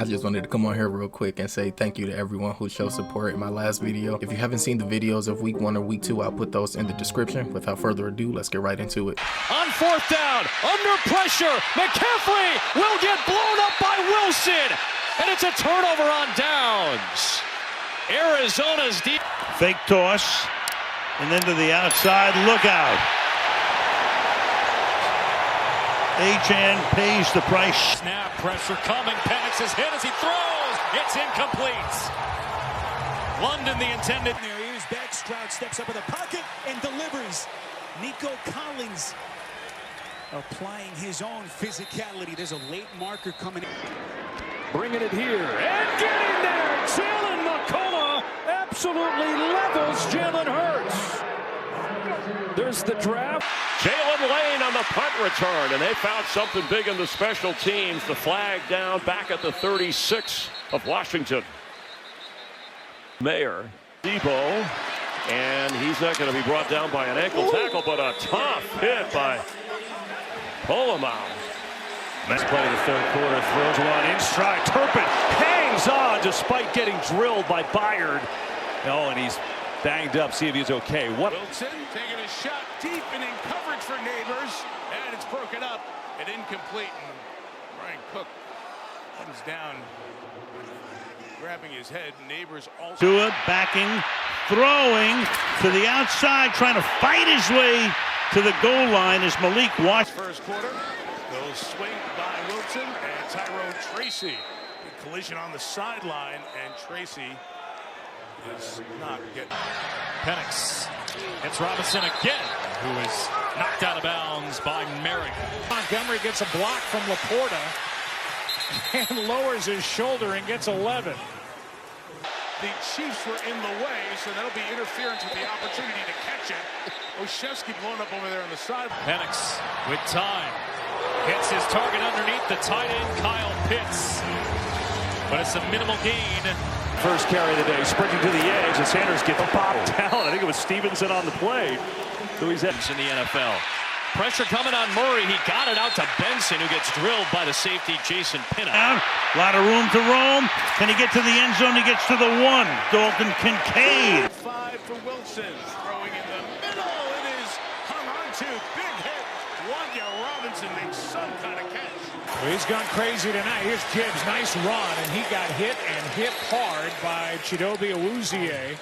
I just wanted to come on here real quick and say thank you to everyone who showed support in my last video. If you haven't seen the videos of week 1 or week 2, I'll put those in the description. Without further ado, let's get right into it. On 4th down, under pressure, McCaffrey will get blown up by Wilson, and it's a turnover on downs. Arizona's deep. Fake toss, and then to the outside, look out. Achane pays the price. Snap, pressure coming, Penix is hit as he throws, it's incomplete. London, the intended. There he is, back, Stroud steps up in the pocket and delivers. Nico Collins applying his own physicality. There's a late marker coming in. Bringing it here, and getting there, Jalen McCullough absolutely levels Jalen Hurts. There's the draft. Jalen Lane on the punt return, and they found something big in the special teams. The flag down back at the 36 of Washington. Mayer, Debo, and he's not going to be brought down by an ankle tackle, but a tough hit by Polamalu. Next play of the 3rd quarter, throws one in stride. Turpin hangs on despite getting drilled by Byard. Oh, and he's banged up. See if he's okay. What? Wilson taking a shot deep and in coverage for Neighbors, and it's broken up and incomplete. And Brian Cook comes down, grabbing his head. Neighbors also. To it, backing, throwing to the outside, trying to fight his way to the goal line is Malik Watts. First quarter, those swing by Wilson and Tyrone Tracy. A collision on the sideline, and Tracy is not getting. Penix hits Robinson again, who is knocked out of bounds by Merrick. Montgomery gets a block from Laporta and lowers his shoulder and gets 11. The Chiefs were in the way, so that'll be interference with the opportunity to catch it. Oshevsky blown up over there on the side. Penix with time hits his target underneath the tight end Kyle Pitts, but it's a minimal gain. First carry of the day, sprinting to the edge, and Sanders gets popped down. I think it was Stevenson on the play. So he's in the NFL. Pressure coming on Murray. He got it out to Benson, who gets drilled by the safety Jason Pinnock. A lot of room to roam. Can he get to the end zone? He gets to the 1. Dalton Kincaid. 5 for Wilson, throwing in the middle. It is hung on to. Big hit. Wanya Robinson makes some kind of catch. Well, he's gone crazy tonight. Here's Gibbs, nice run, and he got hit and hit hard by Chidobe Awuzie.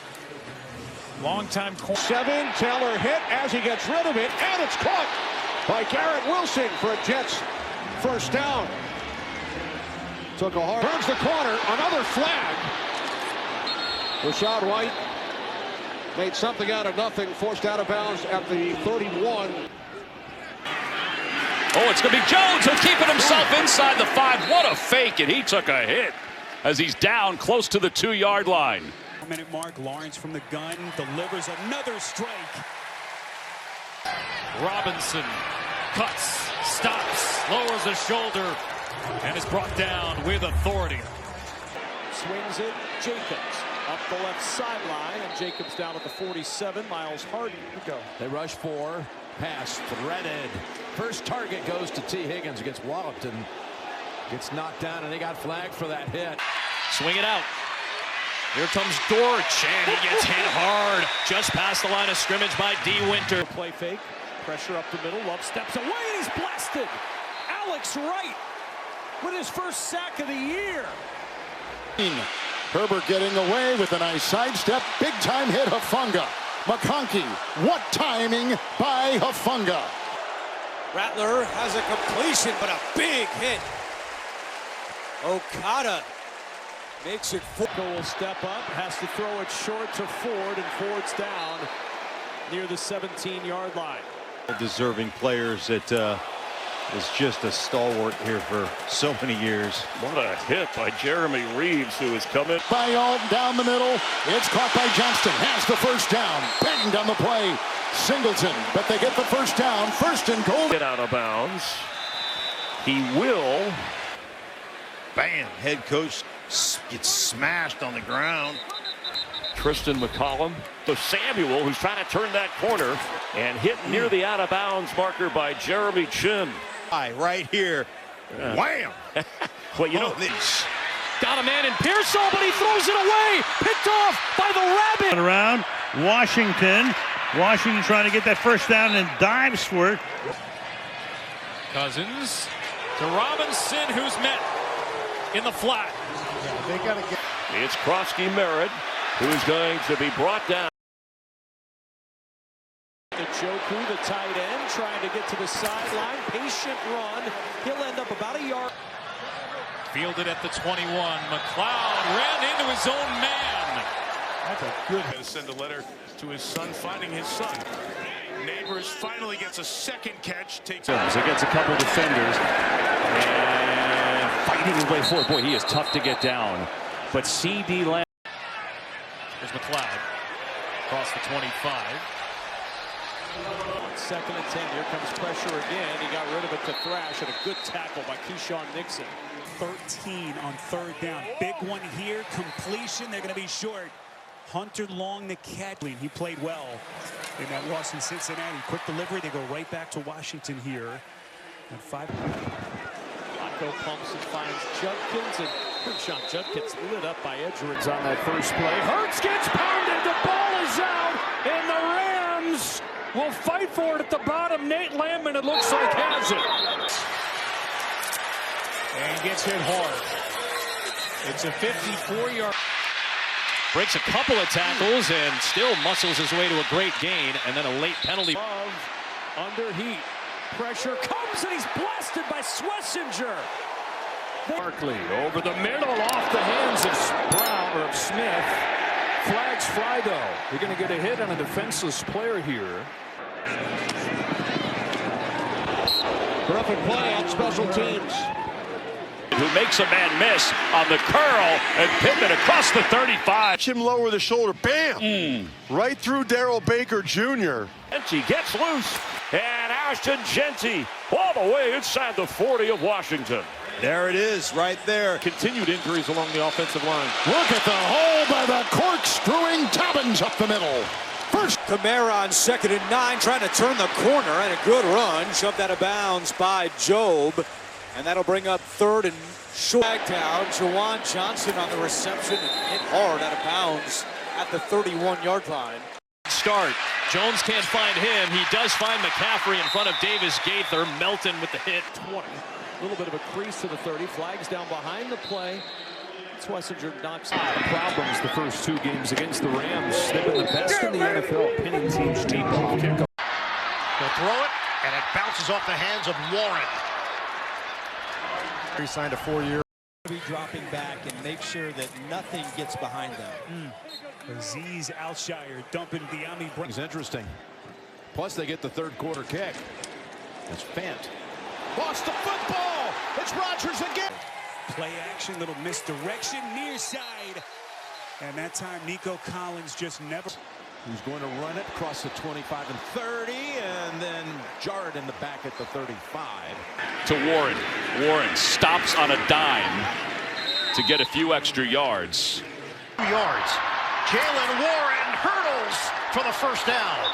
Long-time corner. 7, Taylor hit as he gets rid of it, and it's caught by Garrett Wilson for a Jets first down. Took a hard. Turns the corner, another flag. Rachaad White made something out of nothing, forced out of bounds at the 31. Oh, it's going to be Jones who's keeping himself inside the 5. What a fake, and he took a hit as he's down close to the 2-yard line. Minute mark, Lawrence from the gun delivers another strike. Robinson cuts, stops, lowers the shoulder, and is brought down with authority. Swings it, Jacobs up the left sideline, and Jacobs down at the 47. Miles Harden to go. They rush 4, pass threaded. First target goes to T. Higgins, gets walloped and gets knocked down, and they got flagged for that hit. Swing it out. Here comes Dortch, and he gets hit hard just past the line of scrimmage by D. Winter. Play fake, pressure up the middle, Love steps away, and he's blasted. Alex Wright with his first sack of the year. Herbert getting away with a nice sidestep. Big time hit Hufanga. McConkey, what timing by Hufanga. Rattler has a completion, but a big hit. Okada makes it. Will step up, has to throw it short to Ford, and Ford's down near the 17-yard line. Deserving players that is just a stalwart here for so many years. What a hit by Jeremy Reeves, who is coming. By Alt down the middle. It's caught by Johnston. Has the first down. Banged on the play. Singleton, but they get the first down. First and goal. Get out of bounds. He will. Bam! Head coach gets smashed on the ground. Tristan McCollum to Samuel, who's trying to turn that corner and hit near the out of bounds marker by Jeremy Chin. Right here. Wham! Well, you know, Got a man in Pearsall, but he throws it away. Picked off by the Rabbit. Around Washington. Washington trying to get that first down and dives for it. Cousins to Robinson, who's met in the flat. Yeah, they got to get. It's Krosky Merritt, who's going to be brought down. Joku, the tight end, trying to get to the sideline. Patient run. He'll end up about a yard. Fielded at the 21. McLeod ran into his own man. That's a good way to send a letter to his son, finding his son. Neighbors finally gets a second catch. Takes against a couple defenders. And fighting his way forward. Boy, he is tough to get down. But C.D. Lamb. There's McLeod. Across the 25. 2nd and 10. Here comes pressure again. He got rid of it to Thrash, and a good tackle by Keyshawn Nixon. 13 on 3rd down. Big one here. Completion. They're going to be short. Hunter Long the catch. He played well in that loss in Cincinnati. Quick delivery. They go right back to Washington here. And 5. Blanco pumps and finds Judkins, and Sean Judkins lit up by Edgerins on that first play. Hurts gets pounded. The ball is out, and the Rams will fight for it at the bottom. Nate Landman, it looks like, has it. And gets hit hard. It's a 54-yard. Breaks a couple of tackles and still muscles his way to a great gain, and then a late penalty. Under heat. Pressure comes, and he's blasted by Schlesinger. Barkley over the middle, off the hands of Brown or of Smith. Flags fly, though. You're going to get a hit on a defenseless player here. Terrific play on special teams. Who makes a man miss on the curl, and Pittman across the 35. Watch him lower the shoulder. Bam! Right through Darrell Baker Jr. Genty gets loose, and Ashton Genty all the way inside the 40 of Washington. There it is, right there. Continued injuries along the offensive line. Look at the hole by the corkscrewing Dobbins up the middle. First. Kamara on 2nd and 9, trying to turn the corner, and a good run. Shoved out of bounds by Job. And that'll bring up 3rd and short. Down, Jawan Johnson on the reception and hit hard out of bounds at the 31-yard line. Start. Jones can't find him. He does find McCaffrey in front of Davis Gaither. Melton with the hit. 20. A little bit of a crease to the 30. Flags down behind the play. Schlesinger knocks out. Problems the first 2 games against the Rams. They've been the best in the NFL, pinning teams deep off kickoff. They'll throw it, and it bounces off the hands of Warren. He signed a 4-year. Be dropping back and make sure that nothing gets behind them. Aziz Alshire dumping Deami Brown. It's interesting. Plus, they get the 3rd quarter kick. That's Fant. Lost the football. It's Rodgers again. Play action, little misdirection, near side. And that time, Nico Collins just never. Who's going to run it across the 25 and 30, and then jar it in the back at the 35. To Warren. Warren stops on a dime to get a few extra yards. 2 yards. Jalen Warren hurdles for the first down.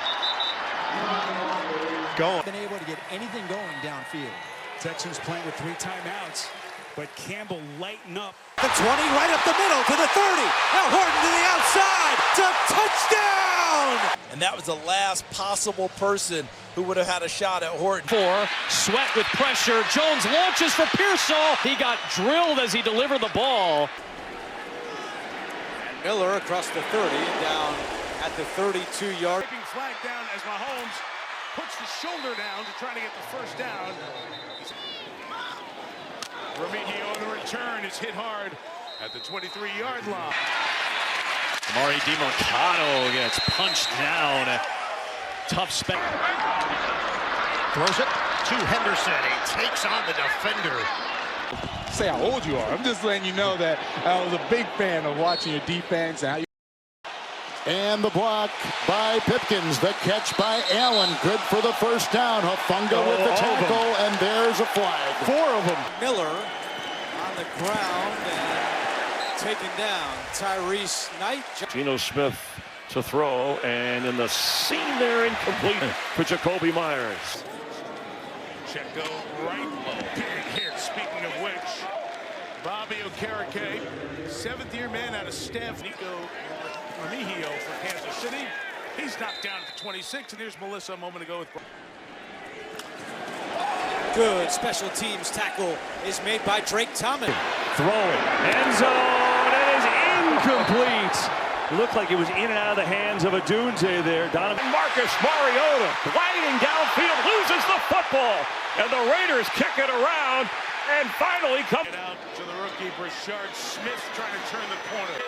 Been able to get anything going downfield. Texans playing with 3 timeouts, but Campbell lighten up. The 20 right up the middle to the 30. Now Horton to the outside. It's a touchdown! And that was the last possible person who would have had a shot at Horton. 4. Sweat with pressure. Jones launches for Pearsall. He got drilled as he delivered the ball. And Miller across the 30 and down at the 32-yard. Flag down as Mahomes puts the shoulder down to try to get the first down. Remigio on the return is hit hard at the 23-yard line. Amari DiMercado gets punched down. Tough spec. Throws it to Henderson. He takes on the defender. Say how old you are. I'm just letting you know that I was a big fan of watching your defense and how you. And the block by Pipkins. The catch by Allen. Good for the first down. Hufanga with the tackle, and there's a flag. 4 of them. Miller on the ground and taken down. Tyrese Knight. Geno Smith to throw, and in the seam there, incomplete for Jacoby Myers. Checo right, big hit, speaking of which. Bobby Okereke, 7th-year man out of Stanford. Nico Remigio for Kansas City. He's knocked down at the 26, and here's Melissa a moment ago with. Good special teams tackle is made by Drake Thomas. Throwing. End zone. It is incomplete. Looked like it was in and out of the hands of Adunze there. Donovan Marcus Mariota gliding downfield, loses the football, and the Raiders kick it around and finally come out to the rookie Brashard Smith trying to turn the corner.